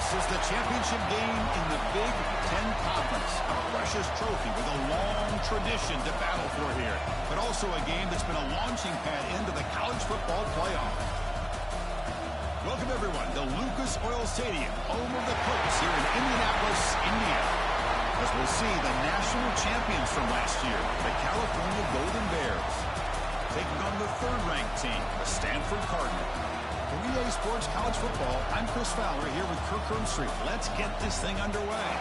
This is the championship game in the Big Ten Conference. A precious trophy with a long tradition to battle for here, but also a game that's been a launching pad into the college football playoff. Welcome, everyone, to Lucas Oil Stadium, home of the Colts here in Indianapolis, Indiana. As we'll see the national champions from last year, the California Golden Bears, taking on the third-ranked team, the Stanford Cardinal. For EA Sports College Football, I'm Chris Fowler here with Kirk Herbstreit. Let's get this thing underway.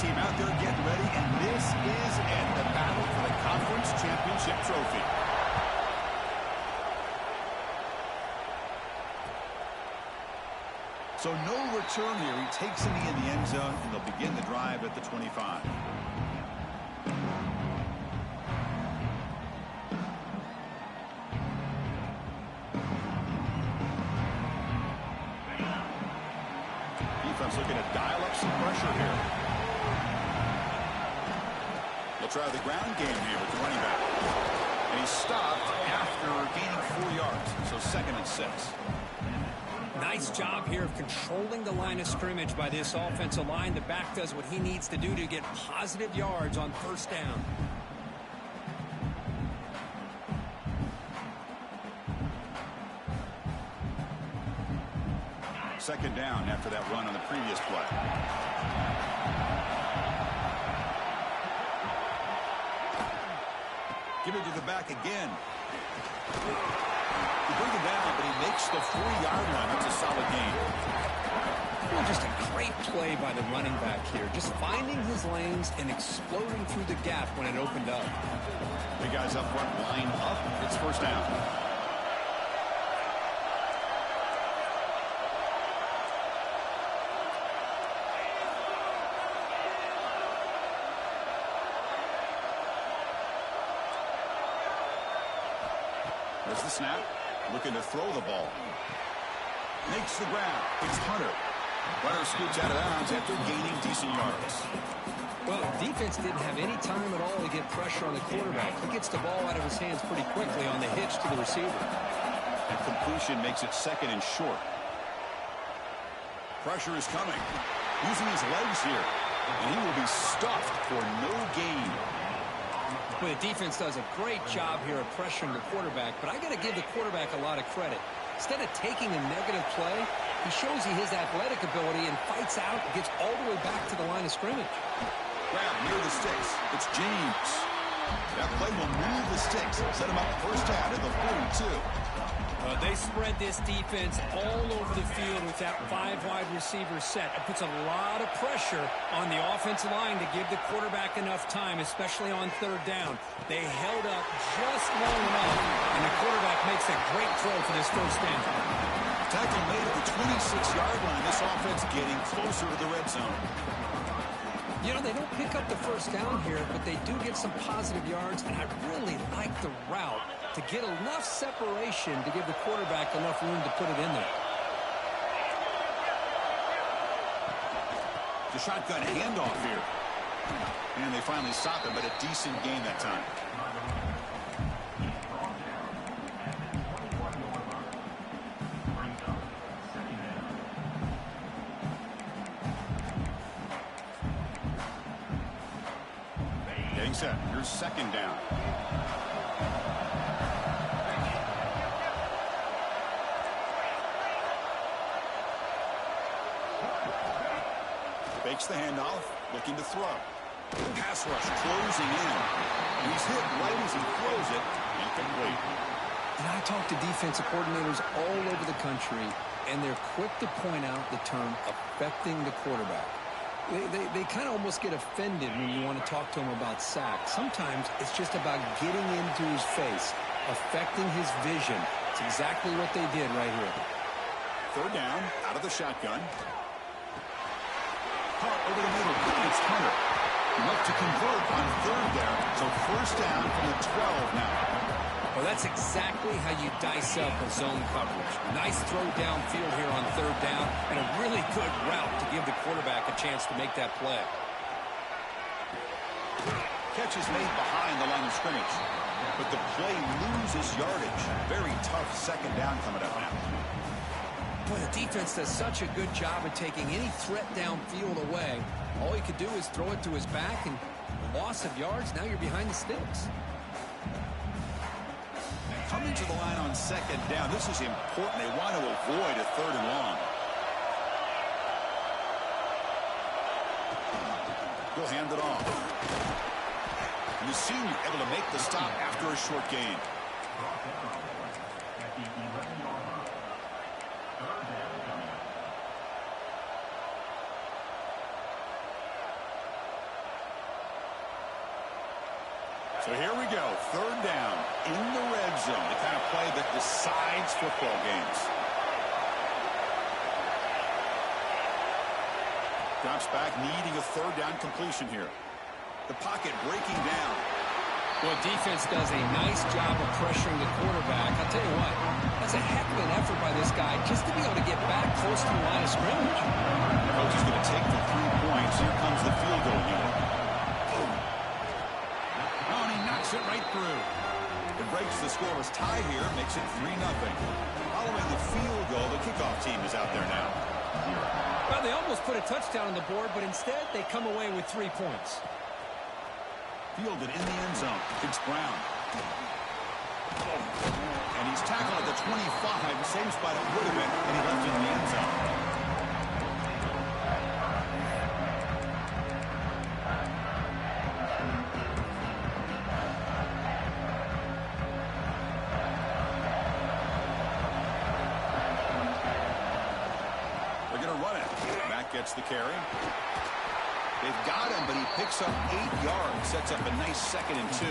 Team out there getting ready, and this is it, the battle for the conference championship trophy. So no return here. He takes it in the end zone, and they'll begin the drive at the 25. Defense looking to dial up some pressure here. They'll try the ground game here with the running back. And he's stopped after gaining 4 yards. So 2nd and 6. Nice job here of controlling the line of scrimmage by this offensive line. The back does what he needs to do to get positive yards on first down. Second down after that run on the previous play. Give it to the back again. He brings it down, but he makes the 40-yard line. That's a solid gain. Well, just a great play by the running back here. Just finding his lanes and exploding through the gap when it opened up. The guys up front line up. It's first down. There's the snap. Looking to throw the ball. Makes the grab. It's Hunter. Runner scoots out of bounds after gaining decent yards. Well, defense didn't have any time at all to get pressure on the quarterback. He gets the ball out of his hands pretty quickly on the hitch to the receiver. And completion makes it 2nd and short. Pressure is coming. Using his legs here. And he will be stuffed for no gain. Well, the defense does a great job here of pressuring the quarterback, but I got to give the quarterback a lot of credit. Instead of taking a negative play, he shows he his athletic ability and fights out and gets all the way back to the line of scrimmage. Grab near the sticks. It's James. That play will move the sticks. Set him up first down at the 42. They spread this defense all over the field with that 5 wide receiver set. It puts a lot of pressure on the offensive line to give the quarterback enough time, especially on 3rd down. They held up just long enough, and the quarterback makes a great throw for this first down. Tackle made at the 26-yard line. This offense getting closer to the red zone. You know, they don't pick up the first down here, but they do get some positive yards, and I really like the route to get enough separation to give the quarterback enough room to put it in there. The shotgun handoff here. And they finally stop him, but a decent gain that time. Getting set. Here's 2nd down. Fakes the handoff, looking to throw. Pass rush closing in. And he's hit right as he throws it. Incomplete. And I talk to defensive coordinators all over the country, and they're quick to point out the term affecting the quarterback. They kind of almost get offended when you want to talk to them about sacks. Sometimes it's just about getting into his face, affecting his vision. It's exactly what they did right here. Third down, out of the shotgun. Caught over the middle. It's Hunter. Enough to convert on third down. So first down from the 12 now. Well, that's exactly how you dice up a zone coverage. Nice throw downfield here on third down, and a really good route to give the quarterback a chance to make that play. Catch is made behind the line of scrimmage, but the play loses yardage. Very tough second down coming up now. Boy, the defense does such a good job of taking any threat downfield away. All he could do is throw it to his back, and loss of yards, now you're behind the sticks. Coming to the line on second down, this is important. They want to avoid a third and long. He'll hand it off. And the senior able to make the stop after a short gain. So here we go, third down in the red zone, the kind of play that decides football games. Drops back, needing a third down completion here. The pocket breaking down. Well, defense does a nice job of pressuring the quarterback. I'll tell you what, that's a heck of an effort by this guy just to be able to get back close to the line of scrimmage. Coach is going to take the 3 points. Here comes the field goal unit. It right through. It breaks the scoreless tie here, makes it 3-0. Following the field goal, the kickoff team is out there now. Well, they almost put a touchdown on the board, but instead they come away with 3 points. Fielded in the end zone. It's Brown. And he's tackled at the 25, same spot it would have been, and he left it in the end zone. Gets the carry. They've got him, but he picks up 8 yards. Sets up a nice 2nd and 2.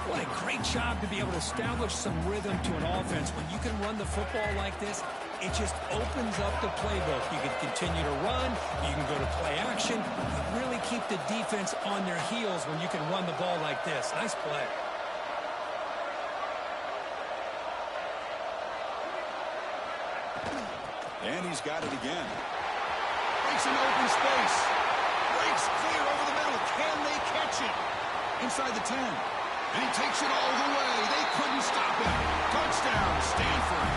What a great job to be able to establish some rhythm to an offense. When you can run the football like this, it just opens up the playbook. You can continue to run. You can go to play action. You really keep the defense on their heels when you can run the ball like this. Nice play. And he's got it again. Breaks an open space. Breaks clear over the middle. Can they catch it? Inside the 10. And he takes it all the way. They couldn't stop him. Touchdown, Stanford.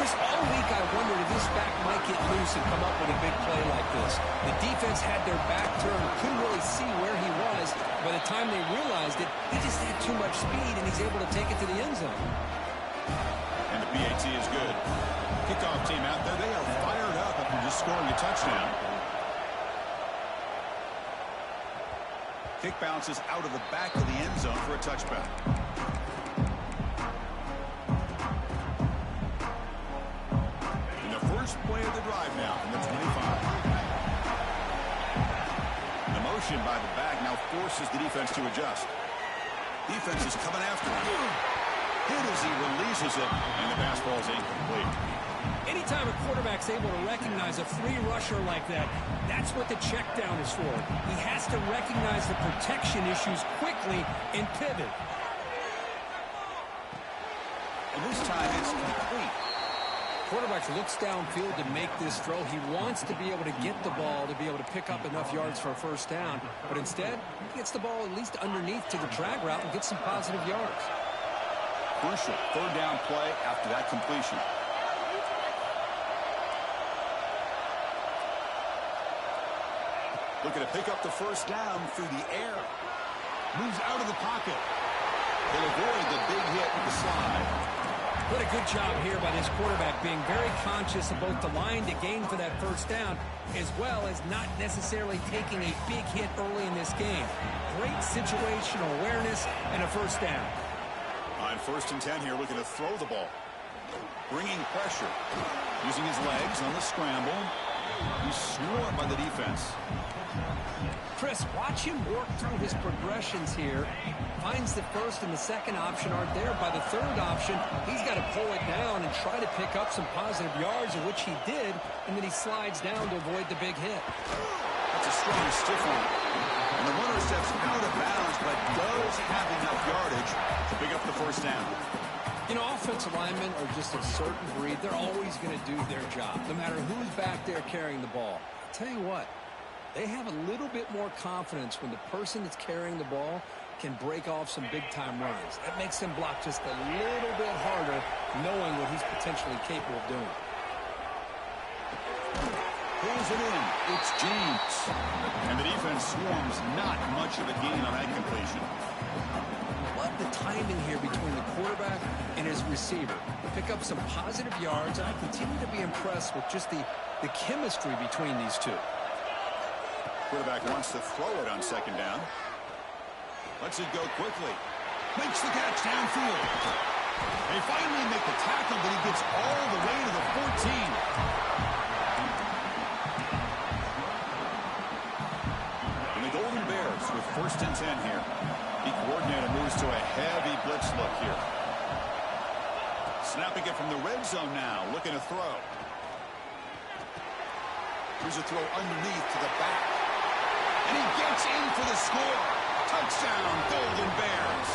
Chris, all week I wondered if this back might get loose and come up with a big play like this. The defense had their back turned. Couldn't really see where he was. By the time they realized it, he just had too much speed, and he's able to take it to the end zone. And the PAT is good. Kickoff team out there, they are fired up after just scoring a touchdown. Kick bounces out of the back of the end zone for a touchback. And the first play of the drive now from the 25. The motion by the back now forces the defense to adjust. Defense is coming after him. Hit as he releases it, and the pass ball is incomplete. Anytime a quarterback's able to recognize a free rusher like that, that's what the check down is for. He has to recognize the protection issues quickly and pivot. And this time it's complete. Quarterback looks downfield to make this throw. He wants to be able to get the ball to be able to pick up enough yards for a first down. But instead, he gets the ball at least underneath to the drag route and gets some positive yards. Crucial third down play after that completion. Looking to pick up the first down through the air. Moves out of the pocket. They'll avoid the big hit with the slide. What a good job here by this quarterback, being very conscious of both the line to gain for that first down, as well as not necessarily taking a big hit early in this game. Great situational awareness and a first down. On 1st and 10 here, looking to throw the ball. Bringing pressure. Using his legs on the scramble. He's swarmed by the defense. Chris, watch him work through his progressions here. Finds the first and the second option aren't there. By the third option, he's got to pull it down and try to pick up some positive yards, of which he did, and then he slides down to avoid the big hit. That's a strong stiff one. And the runner steps out of bounds, but does have enough yardage to pick up the first down. You know, offensive linemen are just a certain breed. They're always going to do their job, no matter who's back there carrying the ball. I'll tell you what, they have a little bit more confidence when the person that's carrying the ball can break off some big-time runs. That makes them block just a little bit harder, knowing what he's potentially capable of doing. Pulls it in. It's James. And the defense swarms not much of a gain on that completion. Love the timing here between the quarterback and his receiver. Pick up some positive yards, and I continue to be impressed with just the chemistry between these two. Quarterback wants to throw it on second down. Lets it go quickly. Makes the catch downfield. They finally make the tackle, but he gets all the way to the 14. And the Golden Bears with 1st and 10 here. The coordinator moves to a heavy blitz look here. Snapping it from the red zone now, looking to throw. Here's a throw underneath to the back. And he gets in for the score. Touchdown, Golden Bears.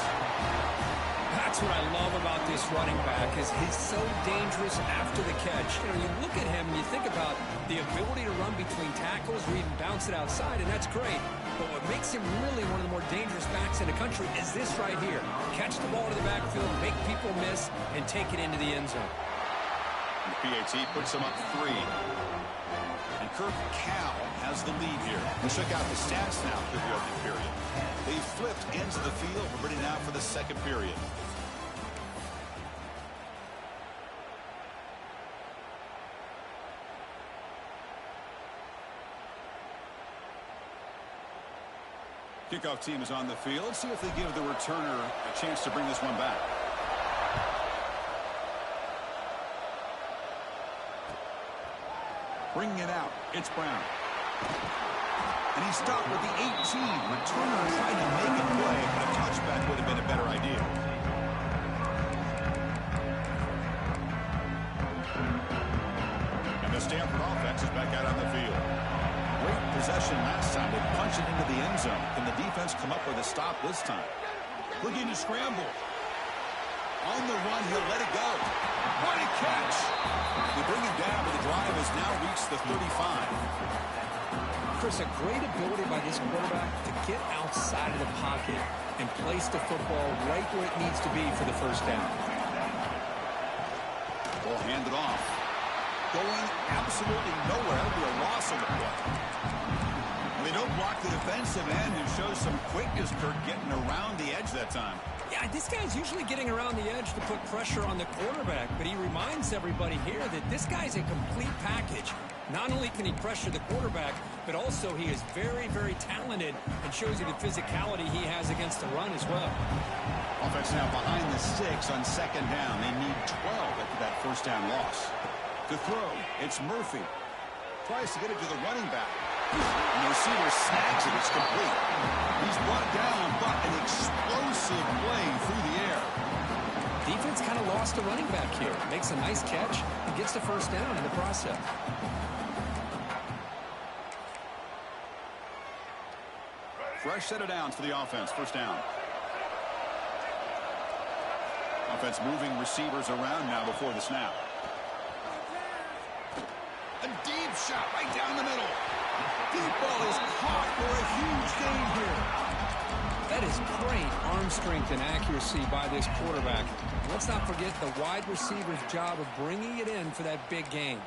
That's what I love about this running back is he's so dangerous after the catch. You know, you look at him and you think about the ability to run between tackles or even bounce it outside, and that's great. But what makes him really one of the more dangerous backs in the country is this right here. Catch the ball to the backfield, make people miss, and take it into the end zone. And the PAT puts him up 3. And Cal has the lead here. We'll check out the stats now through the opening period. They flipped into the field. We're ready now for the second period. Kickoff team is on the field. Let's see if they give the returner a chance to bring this one back. Bringing it out. It's Brown. And he stopped with the 18. Returner tried to make a play, but a touchback would have been a better idea. And the Stanford offense is back out on the field. Great possession last time. They punch it into the end zone. Can the defense come up with a stop this time? Looking to scramble. On the run, he'll let it go. What a catch! They bring him down, but the drive has now reached the 35. Chris, a great ability by this quarterback to get outside of the pocket and place the football right where it needs to be for the first down. Ball handed off. Going absolutely nowhere. That'll be a loss on the play. They don't block the defensive end and show some quickness, Kirk, getting around the edge that time. Yeah, this guy's usually getting around the edge to put pressure on the quarterback, but he reminds everybody here that this guy's a complete package. Not only can he pressure the quarterback, but also he is very, very talented and shows you the physicality he has against the run as well. Offense now behind the 6 on second down. They need 12 after that first down loss. To throw, it's Murphy. Tries to get it to the running back. And the receiver snags it. It's complete. He's brought down, but an explosive play through the air. Defense kind of lost a running back here. Makes a nice catch and gets the first down in the process. Fresh set of downs for the offense. First down. Offense moving receivers around now before the snap. A deep shot right down the middle. Deep ball is caught for a huge gain here. That is great arm strength and accuracy by this quarterback. Let's not forget the wide receiver's job of bringing it in for that big gain.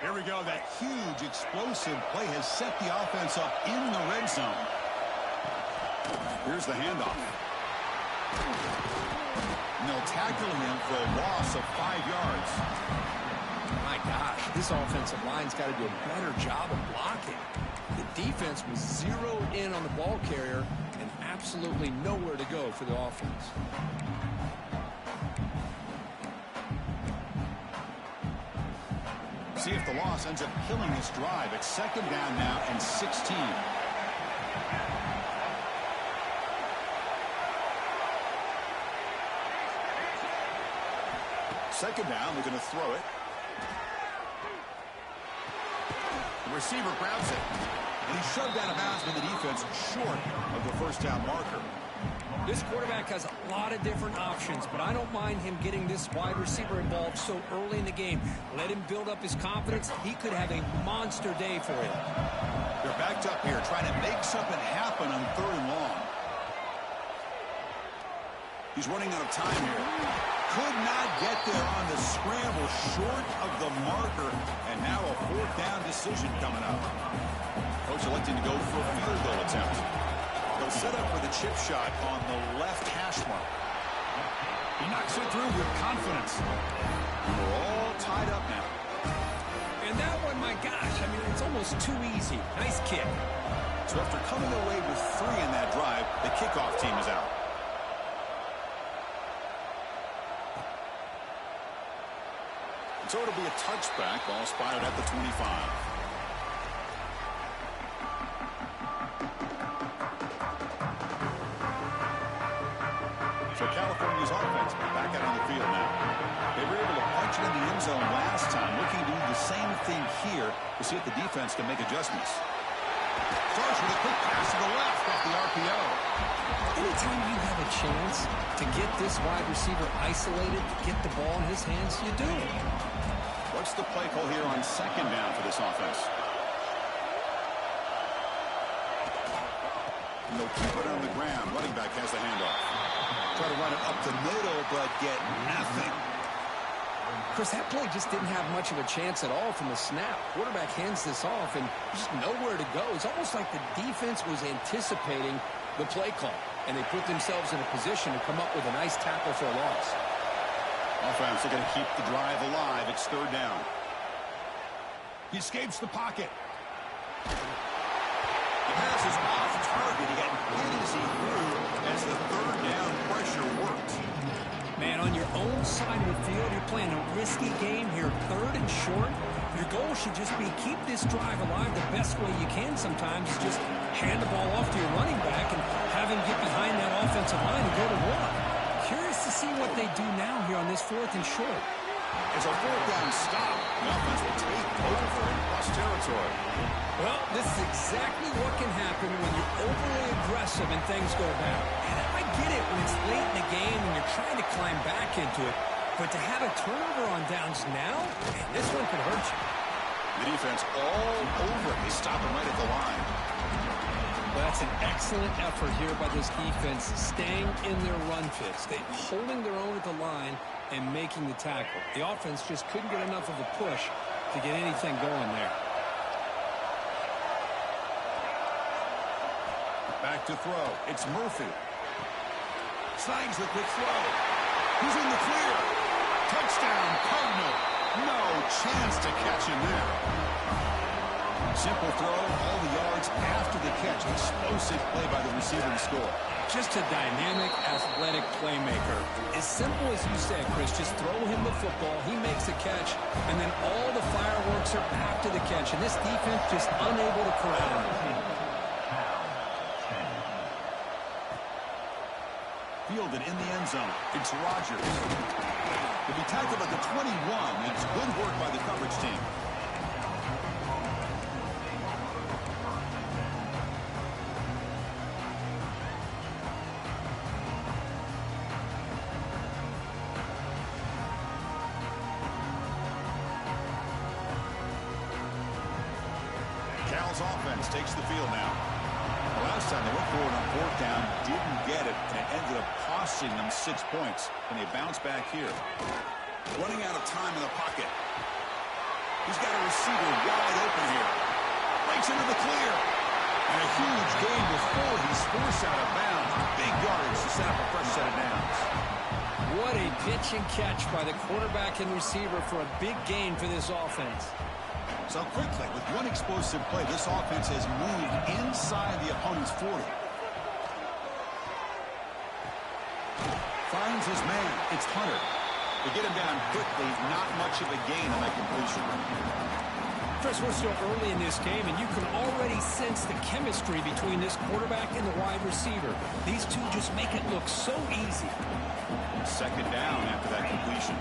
Here we go. That huge explosive play has set the offense up in the red zone. Here's the handoff. And they'll tackle him for a loss of 5 yards. My gosh, this offensive line's got to do a better job of blocking. The defense was zeroed in on the ball carrier and absolutely nowhere to go for the offense. see if the loss ends up killing this drive. It's second down now and 16. Second down, they're going to throw it. The receiver grabs it. And he's shoved out of bounds by the defense short of the first down marker. This quarterback has a lot of different options, but I don't mind him getting this wide receiver involved so early in the game. Let him build up his confidence. He could have a monster day for you. They're backed up here trying to make something happen on third and long. He's running out of time here. Could not get there on the scramble, short of the marker. And now a fourth down decision coming up. Coach electing to go for a field goal attempt. They'll set up for the chip shot on the left hash mark. He knocks it through with confidence. We're all tied up now. And that one, my gosh, I mean, it's almost too easy. Nice kick. So after coming away with 3 in that drive, the kickoff team is out. So it'll be a touchback, ball spotted at the 25. So California's offense back out on the field now. They were able to punch it in the end zone last time, looking to do the same thing here to see if the defense can make adjustments. Starts with a quick pass to the left off the RPO. Anytime you have a chance to get this wide receiver isolated, get the ball in his hands, you do it. What's the play call here on second down for this offense? And they'll keep it on the ground. Running back has the handoff. Try to run it up the middle, but get nothing. Chris, that play just didn't have much of a chance at all from the snap. Quarterback hands this off and just nowhere to go. It's almost like the defense was anticipating the play call, and they put themselves in a position to come up with a nice tackle for a loss. Offense are going to keep the drive alive. It's third down. He escapes the pocket. The pass is off target. He got hit as he threw as the third down pressure worked. Man, on your own side of the field, you're playing a risky game here, third and short. Your goal should just be keep this drive alive the best way you can sometimes. Is just hand the ball off to your running back and have him get behind that offensive line and go to work. Curious to see what they do now here on this fourth and short. It's a fourth down stop. The offense will take over in plus territory. Well, this is exactly what can happen when you're overly aggressive and things go bad. And I get it when it's late in the game and you're trying to climb back into it. But to have a turnover on downs now, man, this one could hurt you. The defense all over it. They stop him right at the line. Well, that's an excellent effort here by this defense, staying in their run fits. They're holding their own at the line and making the tackle. The offense just couldn't get enough of a push to get anything going there. Back to throw. It's Murphy. Slides the quick throw. He's in the clear. Touchdown, Cardinal. No chance to catch him there. Simple throw, all the yards after the catch. Explosive play by the receiver to score. Just a dynamic, athletic playmaker. As simple as you said, Chris, just throw him the football, he makes a catch, and then all the fireworks are after the catch. And this defense just unable to corral him. Fielded in the end zone. It's Rodgers. He'll be tackled at the 21. It's good work by the coverage team. Cal's offense takes the field now. Last time they went forward on fourth down, didn't get it, and it ended up costing them 6 points. And they bounce back here. Running out of time in the pocket. He's got a receiver wide open here. Breaks into the clear. And a huge gain before he's forced out of bounds. Big yardage to set up a fresh set of downs. What a pitch and catch by the quarterback and receiver for a big gain for this offense. So quickly, with one explosive play, this offense has moved inside the opponent's 40. Finds his man. It's Hunter. They get him down quickly, not much of a gain on that completion. Chris, we're still early in this game, and you can already sense the chemistry between this quarterback and the wide receiver. These two just make it look so easy. Second down after that completion.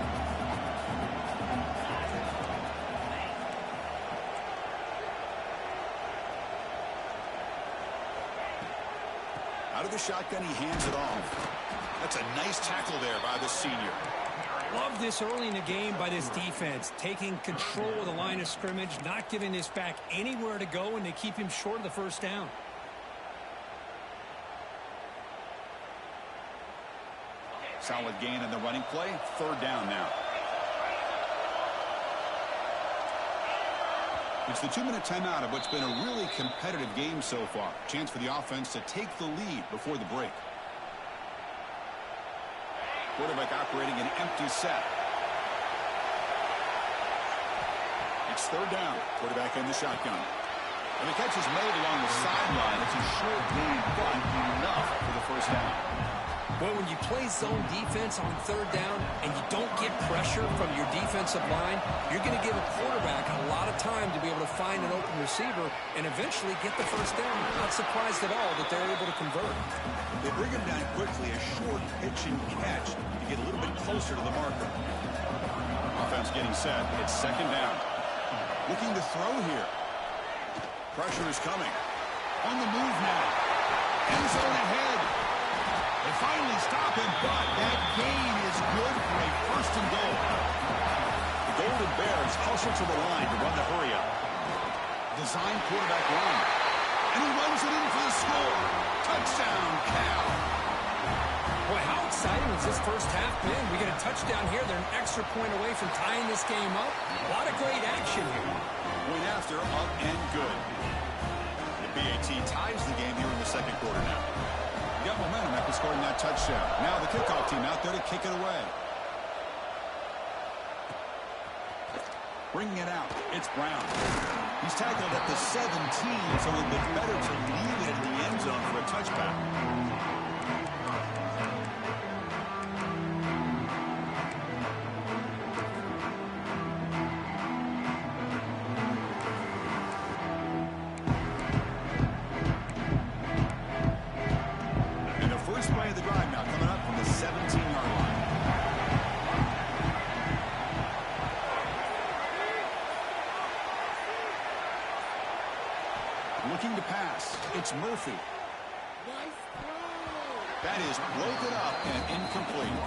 Out of the shotgun, he hands it off. That's a nice tackle there by the senior. Love this early in the game by this defense, taking control of the line of scrimmage, not giving this back anywhere to go, and they keep him short of the first down. Solid gain in the running play. Third down now. It's the 2-minute timeout of what's been a really competitive game so far. Chance for the offense to take the lead before the break. Quarterback operating an empty set. It's third down. Quarterback in the shotgun. And the catch is made along the sideline. It's a short gain, but enough for the first down. Well, when you play zone defense on third down and you don't get pressure from your defensive line, you're going to give a quarterback a lot of time to be able to find an open receiver and eventually get the first down. Not surprised at all that they're able to convert. They bring him down quickly, a short pitch and catch to get a little bit closer to the marker. Offense getting set. It's second down. Looking to throw here. Pressure is coming. On the move now. End zone ahead. They finally stop him, but that gain is good for a first and goal. The Golden Bears hustle to the line to run the hurry-up. Design quarterback run. And he runs it in for the score. Touchdown, Cal. Boy, how exciting has this first half been? We get a touchdown here. They're an extra point away from tying this game up. A lot of great action here. Point after, up and good. The BAT ties the game here in the second quarter now. Got momentum after scoring that touchdown. Now the kickoff team out there to kick it away. Bringing it out, it's Brown. He's tackled at the 17, so it would be better to leave it in the end zone for a touchback. Looking to pass. It's Murphy. That is broken up and incomplete.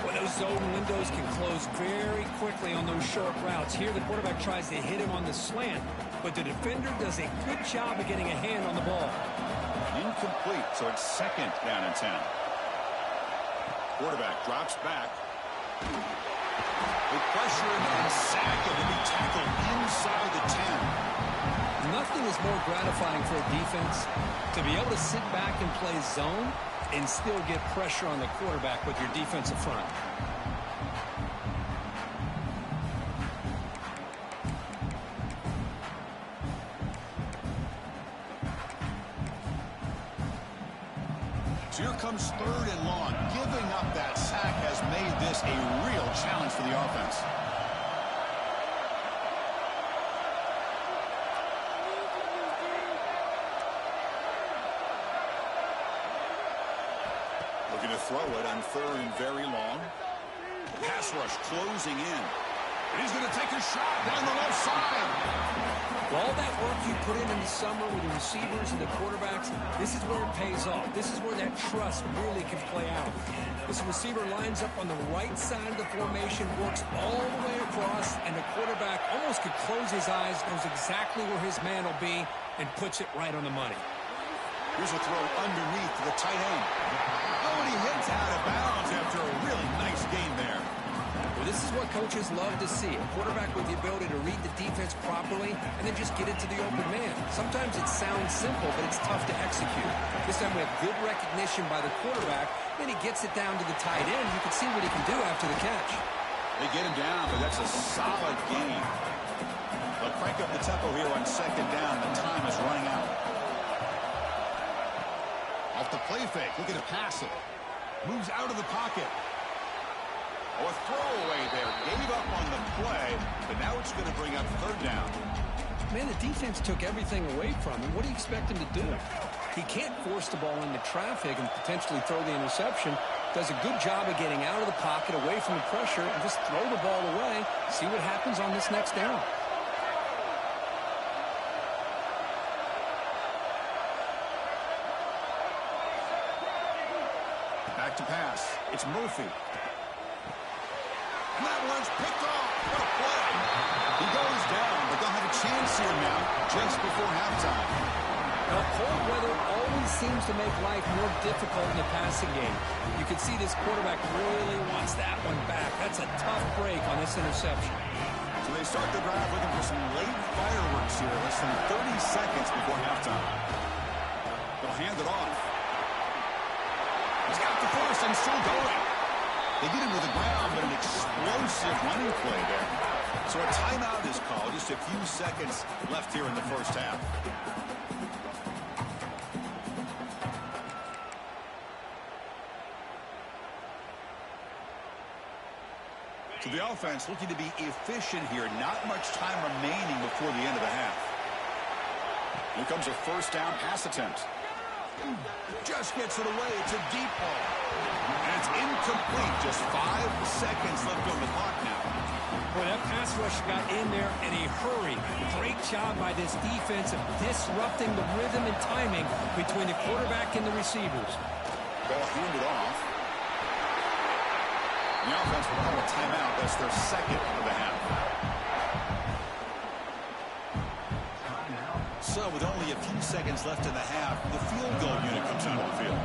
Well, those zone windows can close very quickly on those short routes. Here, the quarterback tries to hit him on the slant, but the defender does a good job of getting a hand on the ball. Incomplete, so it's second down and 10. Quarterback drops back. With pressure and sack, and to be tackled inside the 10. Nothing is more gratifying for a defense to be able to sit back and play zone and still get pressure on the quarterback with your defensive front. So here comes third and long. Giving up that sack has made this a real challenge for the offense. Looking to throw it on third and very long. Pass rush closing in. And he's going to take a shot down the left side. For all that work you put in the summer with the receivers and the quarterbacks, this is where it pays off. This is where that trust really can play out. This receiver lines up on the right side of the formation, works all the way across, and the quarterback almost could close his eyes, knows exactly where his man will be, and puts it right on the money. Here's a throw underneath to the tight end. Oh, and he hits out of bounds after a really nice gain there. Well, this is what coaches love to see. A quarterback with the ability to read the defense properly and then just get it to the open man. Sometimes it sounds simple, but it's tough to execute. This time we have good recognition by the quarterback. Then he gets it down to the tight end. You can see what he can do after the catch. They get him down, but that's a solid gain. They'll crank up the tempo here on second down. The time is running out. Off the play fake, looking to pass it. Moves out of the pocket. Or throwaway there. Gave up on the play, but now it's going to bring up third down. Man, the defense took everything away from him. What do you expect him to do? He can't force the ball into traffic and potentially throw the interception. Does a good job of getting out of the pocket, away from the pressure, and just throw the ball away. See what happens on this next down. Back to pass. It's Murphy. And that one's picked off. What a play. He goes down, but they'll have a chance here now just before halftime. Well, cold weather always seems to make life more difficult in the passing game. You can see this quarterback really wants that one back. That's a tough break on this interception. So they start the drive looking for some late fireworks here. Less than 30 seconds before halftime. They'll hand it off. He's got the first and still going. They get him to the ground, but an explosive running play there. So a timeout is called. Just a few seconds left here in the first half. So the offense looking to be efficient here. Not much time remaining before the end of the half. Here comes a first down pass attempt. Just gets it away. It's a deep ball. And it's incomplete. Just 5 seconds left on the clock now. Boy, that pass rush got in there in a hurry. Great job by this defense of disrupting the rhythm and timing between the quarterback and the receivers. Ball handed off. The offense will have a timeout. That's their second of the half. So with only a few seconds left in the half, the field goal unit comes out of the field.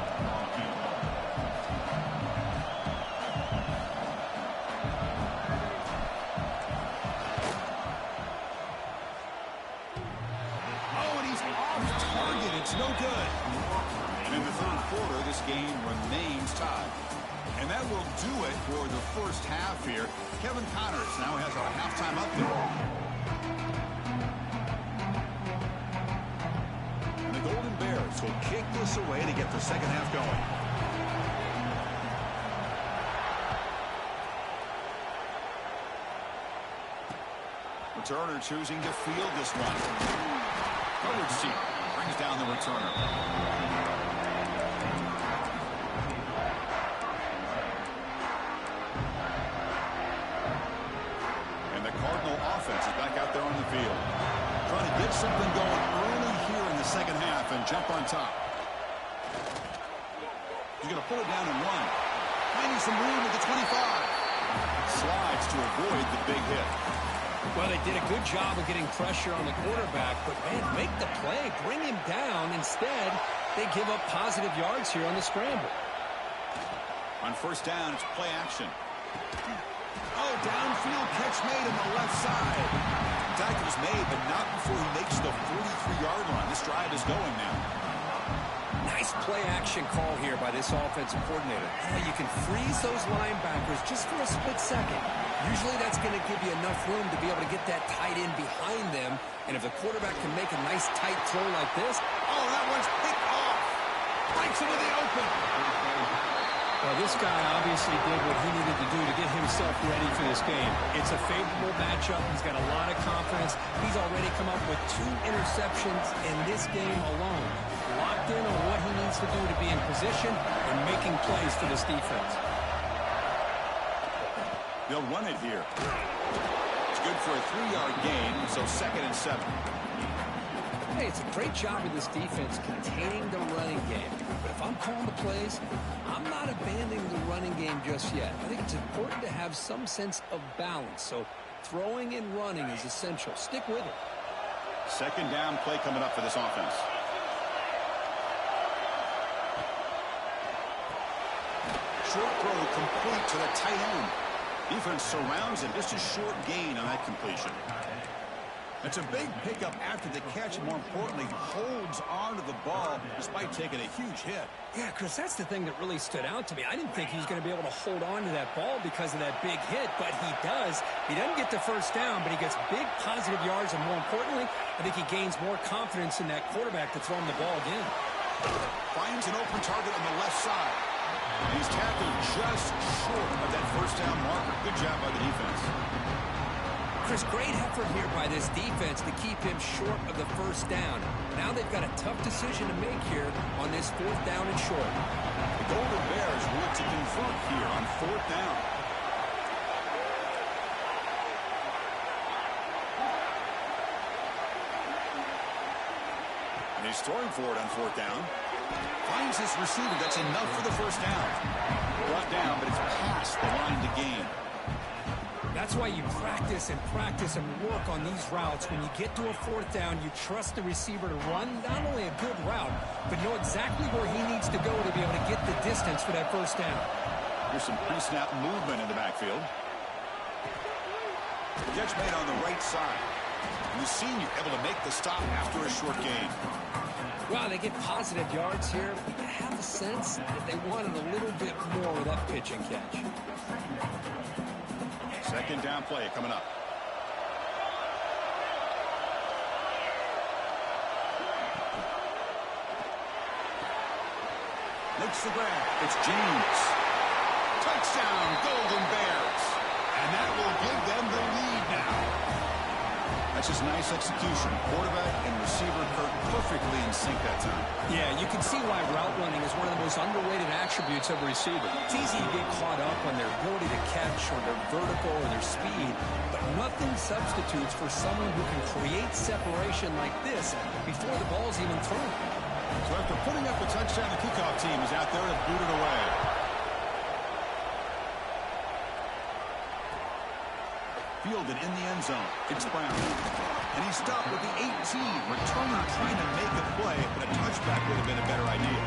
Oh, and he's off target. It's no good. And in the third quarter, this game remains tied. And that will do it for the first half here. Kevin Connors now has our halftime update. Golden Bears will kick this away to get the second half going. Returner choosing to field this one. Coverage team brings down the returner. And the Cardinal offense is back out there on the field. Trying to get something going early here in the second half and jump on top. He's going to pull it down and run. Finding some room at the 25. Slides to avoid the big hit. Well, they did a good job of getting pressure on the quarterback, but, man, make the play, bring him down. Instead, they give up positive yards here on the scramble. On first down, it's play action. Oh, downfield catch made on the left side. Tackle was made, but not before he makes the 43-yard line. This drive is going now. Nice play-action call here by this offensive coordinator. You can freeze those linebackers just for a split second. Usually that's going to give you enough room to be able to get that tight end behind them. And if the quarterback can make a nice tight throw like this. Oh, that one's picked off. Breaks into the open. Well, this guy obviously did what he needed to do to get himself ready for this game. It's a favorable matchup. He's got a lot of confidence. He's already come up with 2 interceptions in this game alone. Locked in on what he needs to do to be in position and making plays for this defense. They'll run it here. It's good for a 3-yard gain, so 2nd and 7. Hey, it's a great job of this defense containing the running game. But if I'm calling the plays, I'm not abandoning the running game just yet. I think it's important to have some sense of balance. So throwing and running is essential. Stick with it. Second down play coming up for this offense. Short throw complete to the tight end. Defense surrounds him. Just a short gain on that completion. It's a big pickup after the catch, and more importantly, holds on to the ball despite taking a huge hit. Yeah, Chris, that's the thing that really stood out to me. I didn't think he was going to be able to hold on to that ball because of that big hit, but he does. He doesn't get the first down, but he gets big positive yards, and more importantly, I think he gains more confidence in that quarterback to throw him the ball again. Finds an open target on the left side. And he's tackled just short of that first down marker. Good job by the defense. Chris, great effort here by this defense to keep him short of the first down. Now they've got a tough decision to make here on this 4th down and short. The Golden Bears want to convert here on 4th down. And he's throwing for it on 4th down. Finds his receiver. That's enough for the first down. Brought down, but it's past the line to gain. That's why you practice and work on these routes. When you get to a 4th down, you trust the receiver to run not only a good route, but know exactly where he needs to go to be able to get the distance for that first down. Here's some pre-snap movement in the backfield. Catch made on the right side. And the senior able to make the stop after a short gain. Well, they get positive yards here, but you have a sense that they wanted a little bit more with that pitch and catch. 2nd down play coming up. Makes the grab. It's James. Touchdown, Golden Bears. And that will give them the lead now. That's just nice execution. Quarterback and receiver perfectly in sync that time. Yeah, you can see why route running is one of the most underrated attributes of a receiver. It's easy to get caught up on their ability to catch or their vertical or their speed, but nothing substitutes for someone who can create separation like this before the ball's even thrown. So after putting up a touchdown, the kickoff team is out there to boot it away. Fielded in the end zone. It's Brown. And he stopped with the 18. Returner trying to make a play, but a touchback would have been a better idea.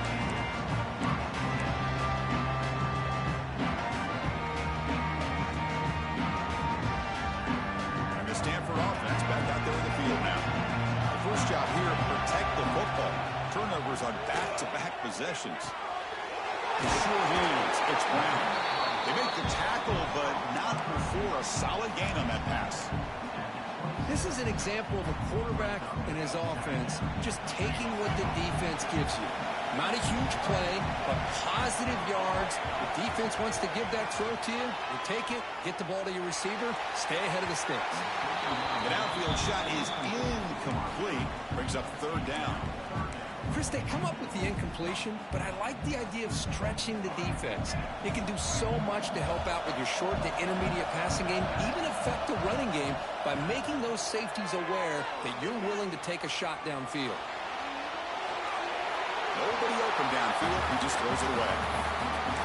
And the Stanford offense back out there in the field now. The first job here, protect the football. Turnovers on back-to-back possessions. Sure hands. It's Brown. They make the tackle, but not before a solid gain on that pass. This is an example of a quarterback and his offense just taking what the defense gives you. Not a huge play, but positive yards. The defense wants to give that throw to you. You take it, get the ball to your receiver, stay ahead of the sticks. The downfield shot is incomplete. Brings up 3rd down. Chris, they come up with the incompletion, but I like the idea of stretching the defense. It can do so much to help out with your short to intermediate passing game, even affect the running game by making those safeties aware that you're willing to take a shot downfield. Nobody open downfield. He just throws it away.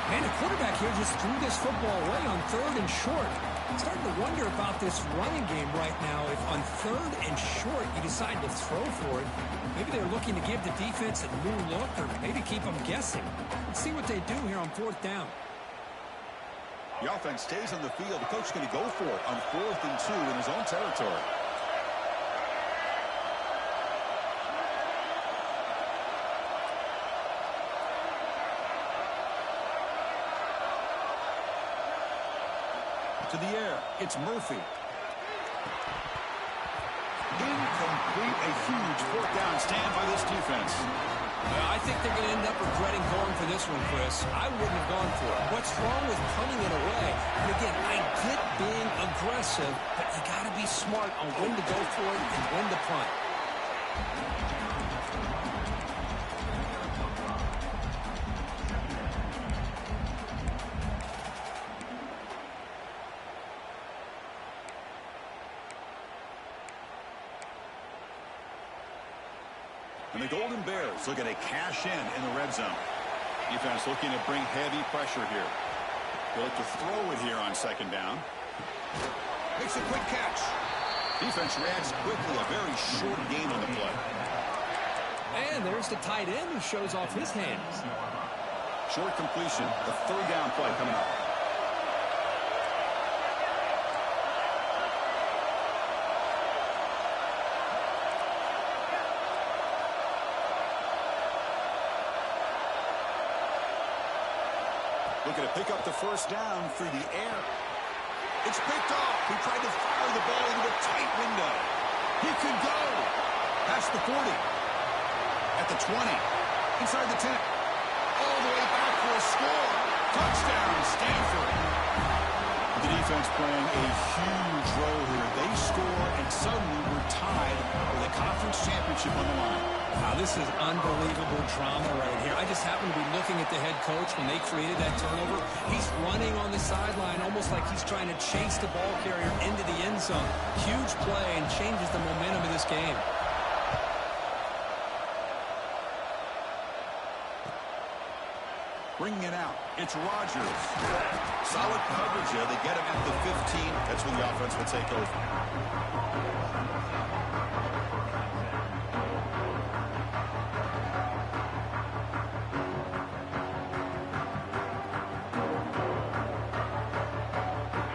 Man, the quarterback here just threw this football away on 3rd and short. I'm starting to wonder about this running game right now. If on 3rd and short you decide to throw for it, maybe they're looking to give the defense a new look or maybe keep them guessing. Let's see what they do here on 4th down. The offense stays on the field. The coach is going to go for it on 4th and 2 in his own territory. To the air. It's Murphy. Incomplete. A huge 4th down stand by this defense. I think they're going to end up regretting going for this one, Chris. I wouldn't have gone for it. What's wrong with punting it away? And again, I get being aggressive, but you got to be smart on when to go for it and when to punt. And the Golden Bears looking to cash in the red zone. Defense looking to bring heavy pressure here. They'll look to throw it here on 2nd down. Makes a quick catch. Defense reacts quickly. A very short gain on the play. And there's the tight end who shows off his hands. Short completion. The 3rd down play coming up. Looking to pick up the first down through the air. It's picked off. He tried to fire the ball into a tight window. He could go. Past the 40. At the 20. Inside the 10. All the way back for a score. Touchdown, Stanford. The defense playing a huge role here. They score, and suddenly we're tied with a conference championship on the line. Wow, this is unbelievable drama right here. I just happen to be looking at the head coach when they created that turnover. He's running on the sideline almost like he's trying to chase the ball carrier into the end zone. Huge play and changes the momentum of this game. Bringing it out, it's Rodgers. Solid coverage there. They get him at the 15. That's when the offense will take over.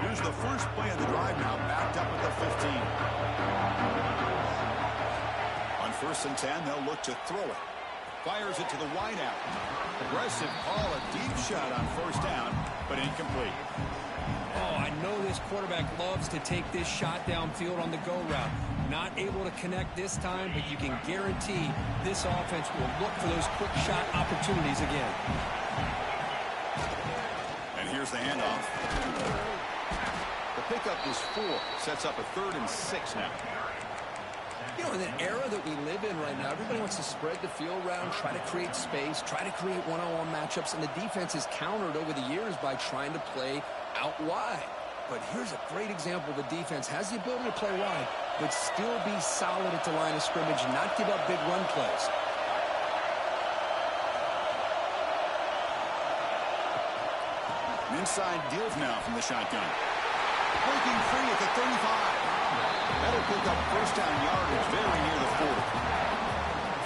Here's the first play of the drive now, backed up at the 15. On 1st and 10, they'll look to throw it. Fires it to the wideout. Aggressive call, a deep shot on 1st down, but incomplete. Oh, I know this quarterback loves to take this shot downfield on the go route. Not able to connect this time, but you can guarantee this offense will look for those quick shot opportunities again. And here's the handoff. The pickup is 4. Sets up a 3rd and 6 now. You know, in the era that we live in right now, everybody wants to spread the field around, try to create space, try to create one-on-one matchups, and the defense is countered over the years by trying to play out wide. But here's a great example. The defense has the ability to play wide, but still be solid at the line of scrimmage and not give up big run plays. An inside deals now from the shotgun. Breaking free at the 35. That'll pick up 1st down yardage very near the 40.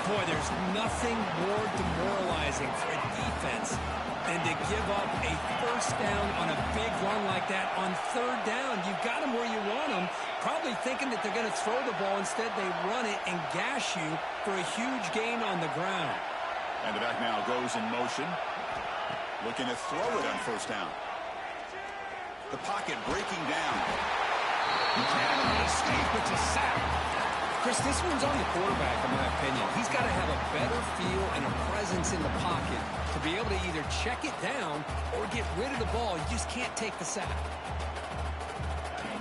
Boy, there's nothing more demoralizing for a defense than to give up a 1st down on a big run like that on 3rd down. You've got them where you want them, probably thinking that they're going to throw the ball. Instead, they run it and gash you for a huge gain on the ground. And the back now goes in motion. Looking to throw it on 1st down. The pocket breaking down. You can't escape, it's a sack. Chris, this one's on the quarterback, in my opinion. He's got to have a better feel and a presence in the pocket to be able to either check it down or get rid of the ball. You just can't take the sack.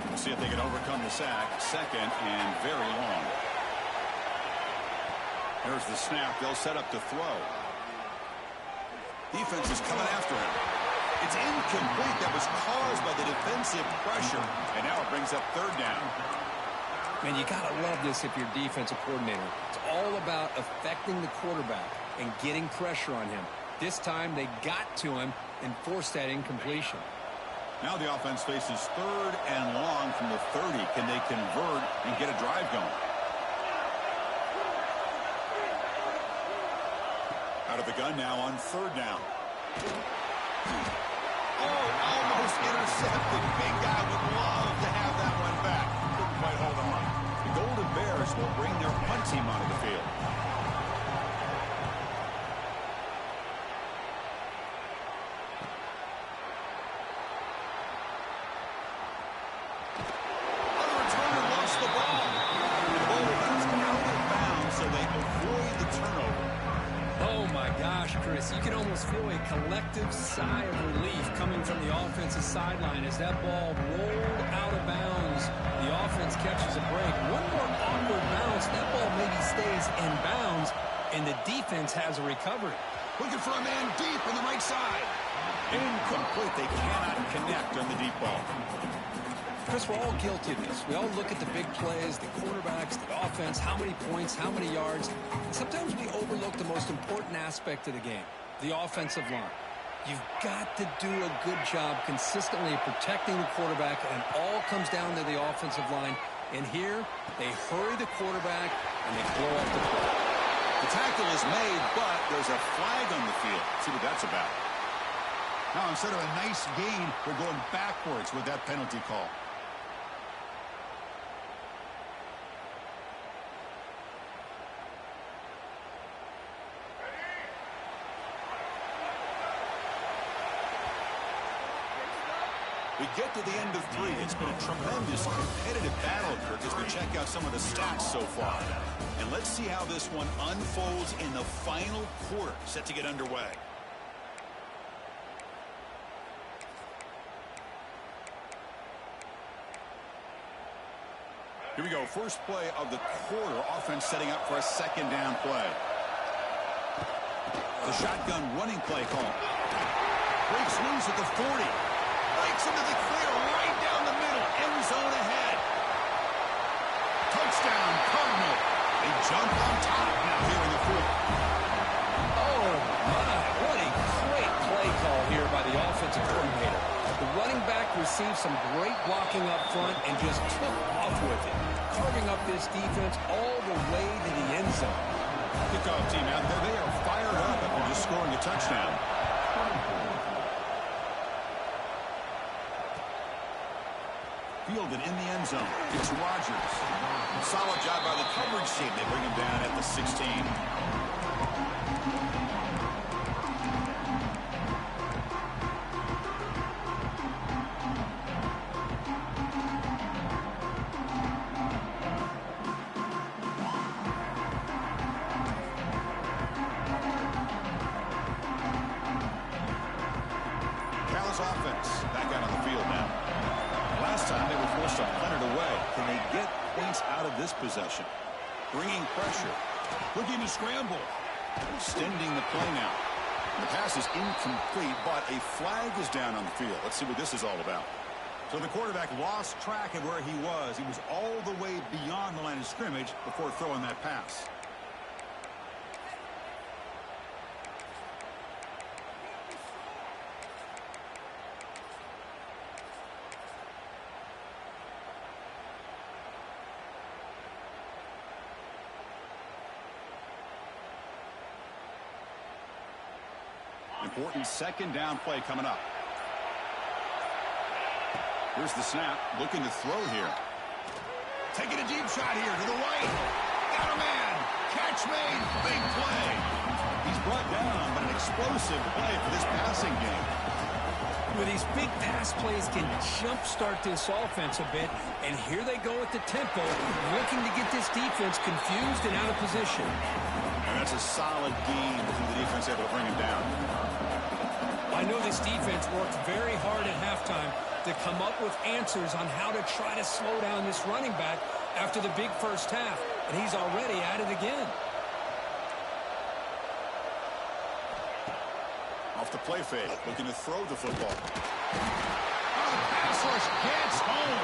We'll see if they can overcome the sack. 2nd and very long. There's the snap. They'll set up to throw. Defense is coming after him. It's incomplete. That was caused by the defensive pressure. And now it brings up 3rd down. Man, you got to love this if you're defensive coordinator. It's all about affecting the quarterback and getting pressure on him. This time they got to him and forced that incompletion. Now the offense faces 3rd and long from the 30. Can they convert and get a drive going? Out of the gun now on 3rd down. Oh, almost intercepted. Big guy would love to have that one back. Couldn't quite hold him up. The Golden Bears will bring their punt team onto the field. On the returner, lost the ball. The ball is out of bounds, so they avoid the turnover. Oh, my gosh, Chris. You can almost feel a collective sigh of relief coming from the offensive sideline as that ball rolled out of bounds. The offense catches a break. One more awkward bounce. That ball maybe stays in bounds, and the defense has a recovery. Looking for a man deep on the right side. Incomplete. They cannot connect on the deep ball. Chris, we're all guilty of this. We all look at the big plays, the quarterbacks, the offense, how many points, how many yards. And sometimes we overlook the most important aspect of the game, the offensive line. You've got to do a good job consistently protecting the quarterback, and it all comes down to the offensive line. And here, they hurry the quarterback, and they blow up the play. The tackle is made, but there's a flag on the field. See what that's about. Now, instead of a nice gain, we're going backwards with that penalty call. We get to the end of 3. It's been a tremendous competitive battle, Kirk, as we check out some of the stats so far. And let's see how this one unfolds in the final quarter, set to get underway. Here we go. First play of the quarter. Offense setting up for a second down play. The shotgun running play call. Breaks loose at the 40. Breaks into the clear right down the middle. End zone ahead. Touchdown, Cardinal. They jump on top now here in the fourth. Oh, my. What a great play call here by the offensive coordinator. The running back received some great blocking up front and just took off with it, carving up this defense all the way to the end zone. Kickoff team out there, they are fired up after just scoring a touchdown. Fielded in the end zone. It's Rodgers. Solid job by the coverage team. They bring him down at the 16. Cal's offense back out on the field now. Last time they were forced to punt it away. Can they get points out of this possession? Bringing pressure. Looking to scramble. Extending the play now. The pass is incomplete, but a flag is down on the field. Let's see what this is all about. So the quarterback lost track of where he was. He was all the way beyond the line of scrimmage before throwing that pass. Important second down play coming up. Here's the snap. Looking to throw here. Taking a deep shot here to the right. Got a man. Catch made. Big play. He's brought down, but an explosive play for this passing game. With these big pass plays can jumpstart this offense a bit, and here they go at the tempo, looking to get this defense confused and out of position. And that's a solid game from the defense able to bring him down. I know this defense worked very hard at halftime to come up with answers on how to try to slow down this running back after the big first half, and he's already at it again. Off the play fake, looking to throw the football. Oh, the pass rush gets home.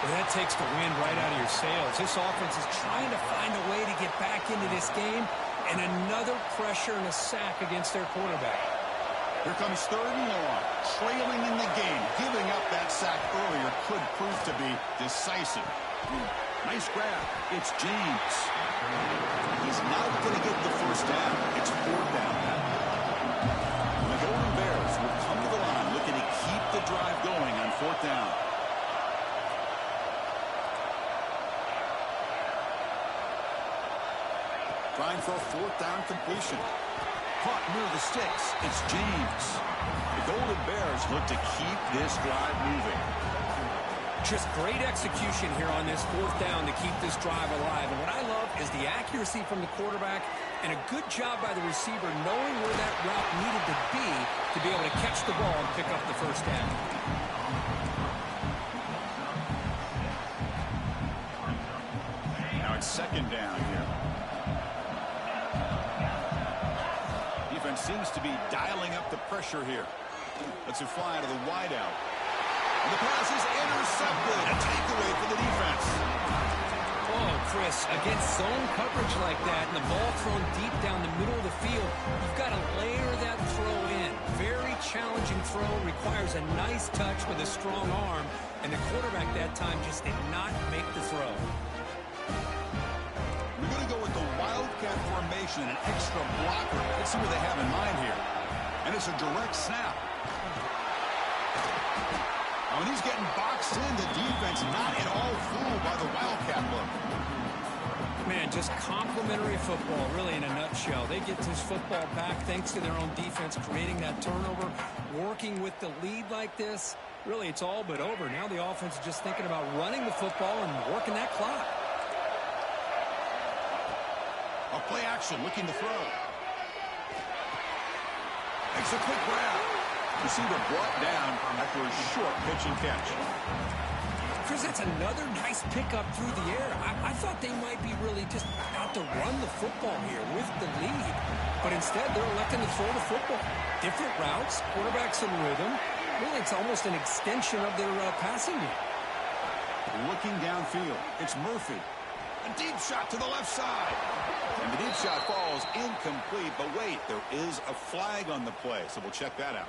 Well, that takes the wind right out of your sails. This offense is trying to find a way to get back into this game, and another pressure and a sack against their quarterback. Here comes third and long, trailing in the game. Giving up that sack earlier could prove to be decisive. Nice grab. It's James. He's not going to get the first down. It's fourth down now. The Golden Bears will come to the line looking to keep the drive going on fourth down. Trying for a fourth down completion. Caught near the sticks. It's James. The Golden Bears look to keep this drive moving. Just great execution here on this fourth down to keep this drive alive. And what I love is the accuracy from the quarterback and a good job by the receiver knowing where that route needed to be able to catch the ball and pick up the first down. Now it's second down here. Defense seems to be dialing up the pressure here. Lets it fly to the wideout. And the pass is intercepted. A takeaway for the defense. Oh, Chris, against zone coverage like that and the ball thrown deep down the middle of the field, you've got to layer that throw in. Very challenging throw, requires a nice touch with a strong arm, and the quarterback that time just did not make the throw. We're going to go with the wildcat formation and an extra blocker. Let's see what they have in mind here. And it's a direct snap. Now, when he's getting boxed in, the defense not at all fooled by the wildcat look. Man, just complimentary football, really, in a nutshell. They get this football back thanks to their own defense, creating that turnover, working with the lead like this. Really, it's all but over. Now the offense is just thinking about running the football and working that clock. A play action, looking to throw. Makes a quick grab. Receiver brought down after a short pitch and catch. Chris, that's another nice pickup through the air. I thought they might be really just out to run the football here with the lead. But instead, they're electing to throw the football. Different routes, quarterbacks in rhythm. Really, it's almost an extension of their passing game. Looking downfield, it's Murphy. A deep shot to the left side. And the deep shot falls incomplete. But wait, there is a flag on the play, so we'll check that out.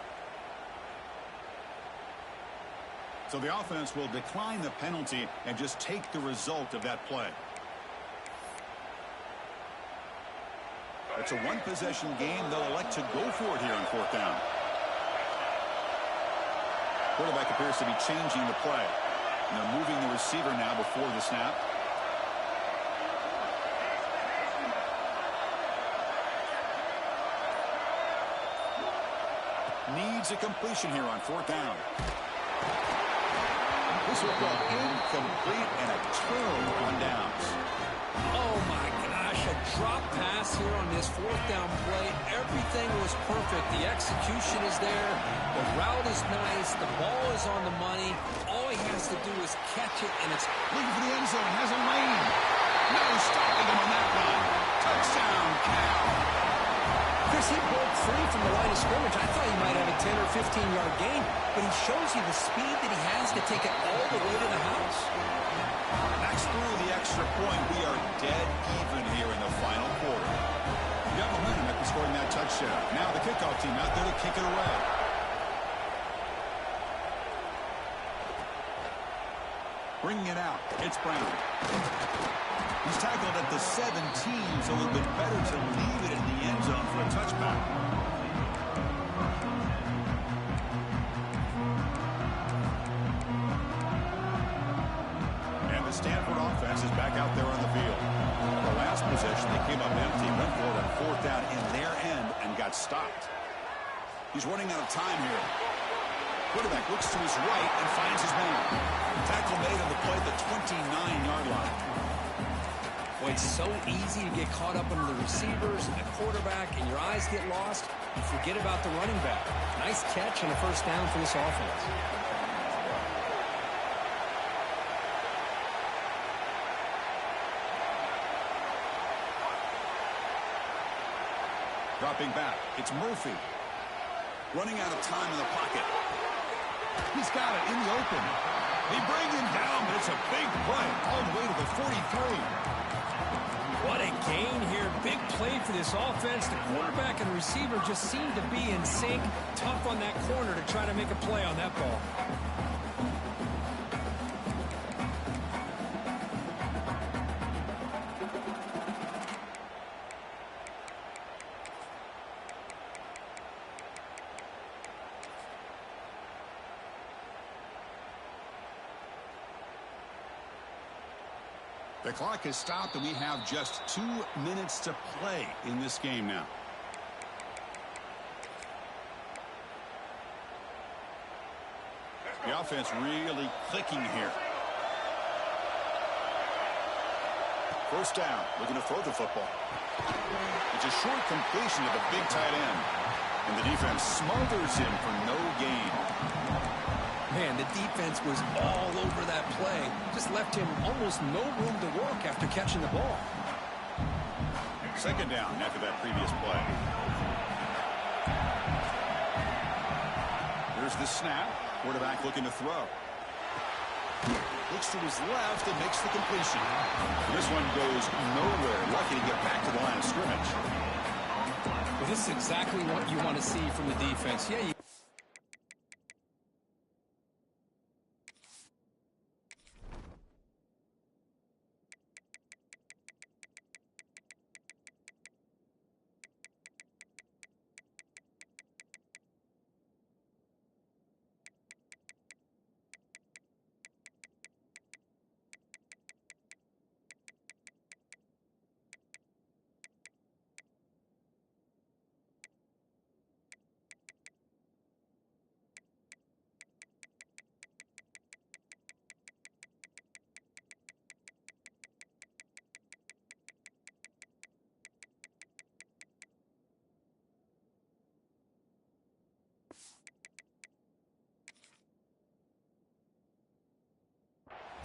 So the offense will decline the penalty and just take the result of that play. It's a one-possession game. They'll elect to go for it here on 4th down. Quarterback appears to be changing the play. And they're moving the receiver now before the snap. Needs a completion here on 4th down. This will go incomplete and a turn on downs. Oh, my gosh, a drop pass here on this 4th down play. Everything was perfect. The execution is there. The route is nice. The ball is on the money. All he has to do is catch it, and it's looking for the end zone. Has a lane. No stopping him on that run. Touchdown, Cal. Chris, he broke free from the line of scrimmage. I thought he might have a 10 or 15-yard gain, but he shows you the speed that he has to take it all the way to the house. Knocks through the extra point. We are dead even here in the final quarter. You got momentum after scoring that touchdown. Now the kickoff team out there to kick it away. Bringing it out. It's Brown. He's tackled at the 17, so a little bit better to leave it in the end zone for a touchback. And the Stanford offense is back out there on the field. The last possession, they came up empty, went for it on 4th down in their end and got stopped. He's running out of time here. Quarterback looks to his right and finds his man. Tackle made on the play at the 29-yard line. Boy, it's so easy to get caught up under the receivers and the quarterback, and your eyes get lost. You forget about the running back. Nice catch and a 1st down for this offense. Dropping back, it's Murphy. Running out of time in the pocket. He's got it in the open. They bring him down, but it's a big play all the way to the 43. What a gain here. Big play for this offense. The quarterback and receiver just seem to be in sync. Tough on that corner to try to make a play on that ball. The clock has stopped, and we have just 2 minutes to play in this game now. The offense really clicking here. 1st down, looking to throw the football. It's a short completion to the big tight end. And the defense smothers him for no gain. Man, the defense was all over that play. Just left him almost no room to work after catching the ball. 2nd down after that previous play. Here's the snap. Quarterback looking to throw. Looks to his left and makes the completion. This one goes nowhere. Lucky to get back to the line of scrimmage. Well, this is exactly what you want to see from the defense. Yeah,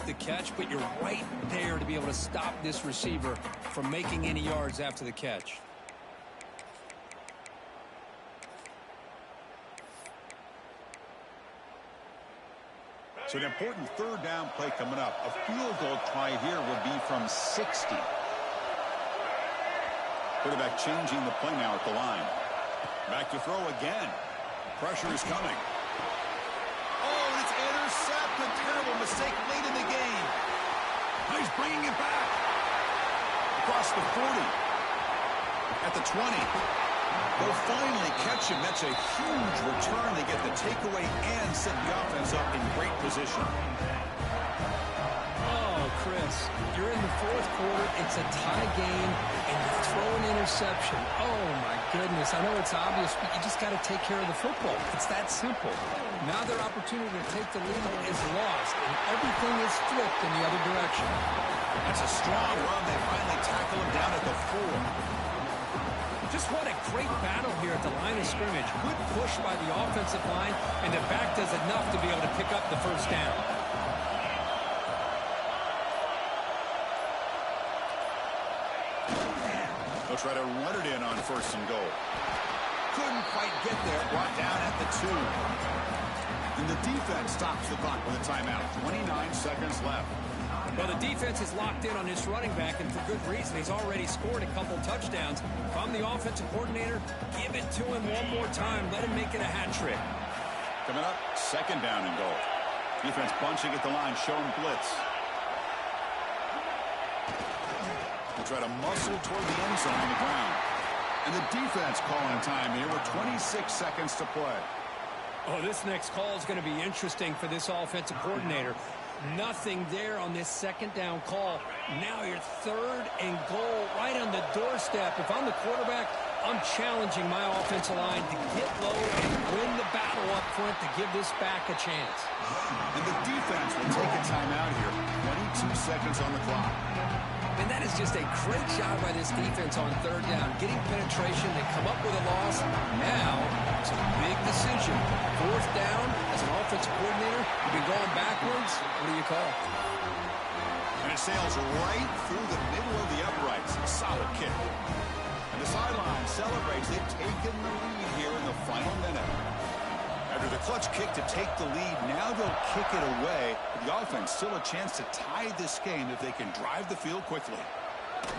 the catch, but you're right there to be able to stop this receiver from making any yards after the catch. So an important third down play coming up. A field goal try here would be from 60. Quarterback changing the play now at the line. Back to throw again. Pressure is coming. Oh, and it's intercepted. Terrible mistake late in the game. Now he's bringing it back. Across the 40. At the 20. They'll finally catch him. That's a huge return. They get the takeaway and set the offense up in great position. Oh, Chris, you're in the fourth quarter. It's a tie game, and you throw an interception. Oh, my goodness. I know it's obvious, but you just got to take care of the football. It's that simple. Now their opportunity to take the lead is lost, and everything is flipped in the other direction. That's a strong run. They finally tackle him down at the 4. Just what a great battle here at the line of scrimmage. Good push by the offensive line, and the back does enough to be able to pick up the first down. They'll try to run it in on first and goal. Couldn't quite get there. Brought down at the 2. And the defense stops the clock with a timeout. 29 seconds left. Well, the defense is locked in on this running back, and for good reason. He's already scored a couple touchdowns. If I'm the offensive coordinator, give it to him one more time. Let him make it a hat trick. Coming up, second down and goal. Defense bunching at the line, showing blitz. They'll try to muscle toward the end zone on the ground. And the defense calling time here with 26 seconds to play. Oh, this next call is going to be interesting for this offensive coordinator. Nothing there on this second down call. Now you're third and goal right on the doorstep. If I'm the quarterback, I'm challenging my offensive line to get low and win the battle up front to give this back a chance. And the defense will take a timeout here. 22 seconds on the clock. And that is just a great job by this defense on third down. Getting penetration, they come up with a loss. Now, it's a big decision. Fourth down, as an offensive coordinator, you've been going backwards. What do you call? And it sails right through the middle of the uprights. Solid kick. And the sideline celebrates. They've taken the lead here in the final minute. After the clutch kick to take the lead, now they'll kick it away. The offense still a chance to tie this game if they can drive the field quickly.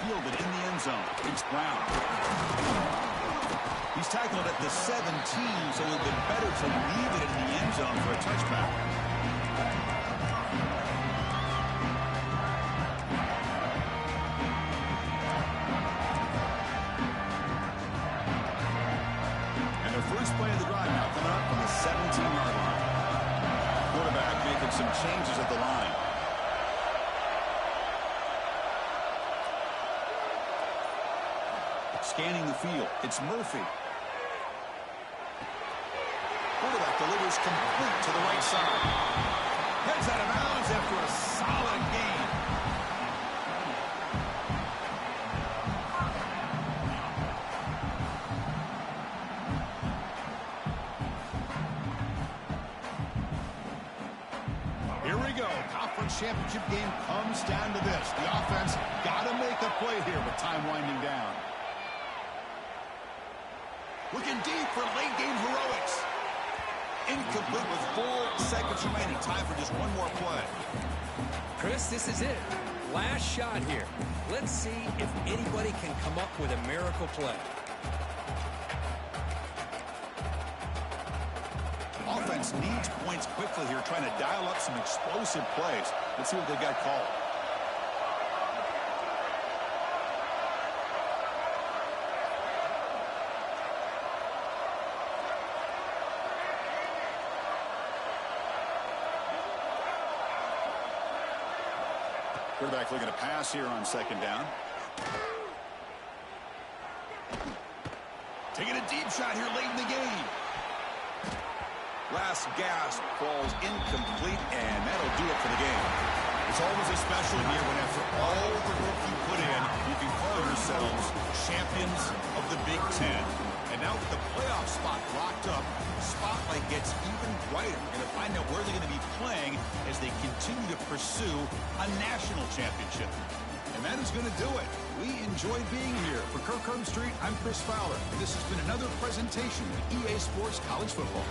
Fielded in the end zone. It's Brown. He's tackled at the 17, so it would have been better to leave it in the end zone for a touchback. First play of the drive now coming up from the 17-yard line. Quarterback making some changes at the line. Scanning the field. It's Murphy. Quarterback delivers complete to the right side. Heads out of bounds after a solid gain. Championship game comes down to this. The offense got to make a play here with time winding down. Looking deep for late game heroics. Incomplete with 4 seconds remaining. Time for just one more play. Chris, this is it. Last shot here. Let's see if anybody can come up with a miracle play. Offense needs points quickly here, trying to dial up some explosive plays. Let's see what they got called. Quarterback looking to pass here on second down. Taking a deep shot here late in the game. Last gasp falls incomplete, and that'll do it for the game. It's always a special year when after all the work you put in, you can call yourselves champions of the Big Ten. And now with the playoff spot locked up, the spotlight gets even brighter. We're going to find out where they're going to be playing as they continue to pursue a national championship. And that is going to do it. We enjoyed being here. For Kirk Street, I'm Chris Fowler. And this has been another presentation of EA Sports College Football.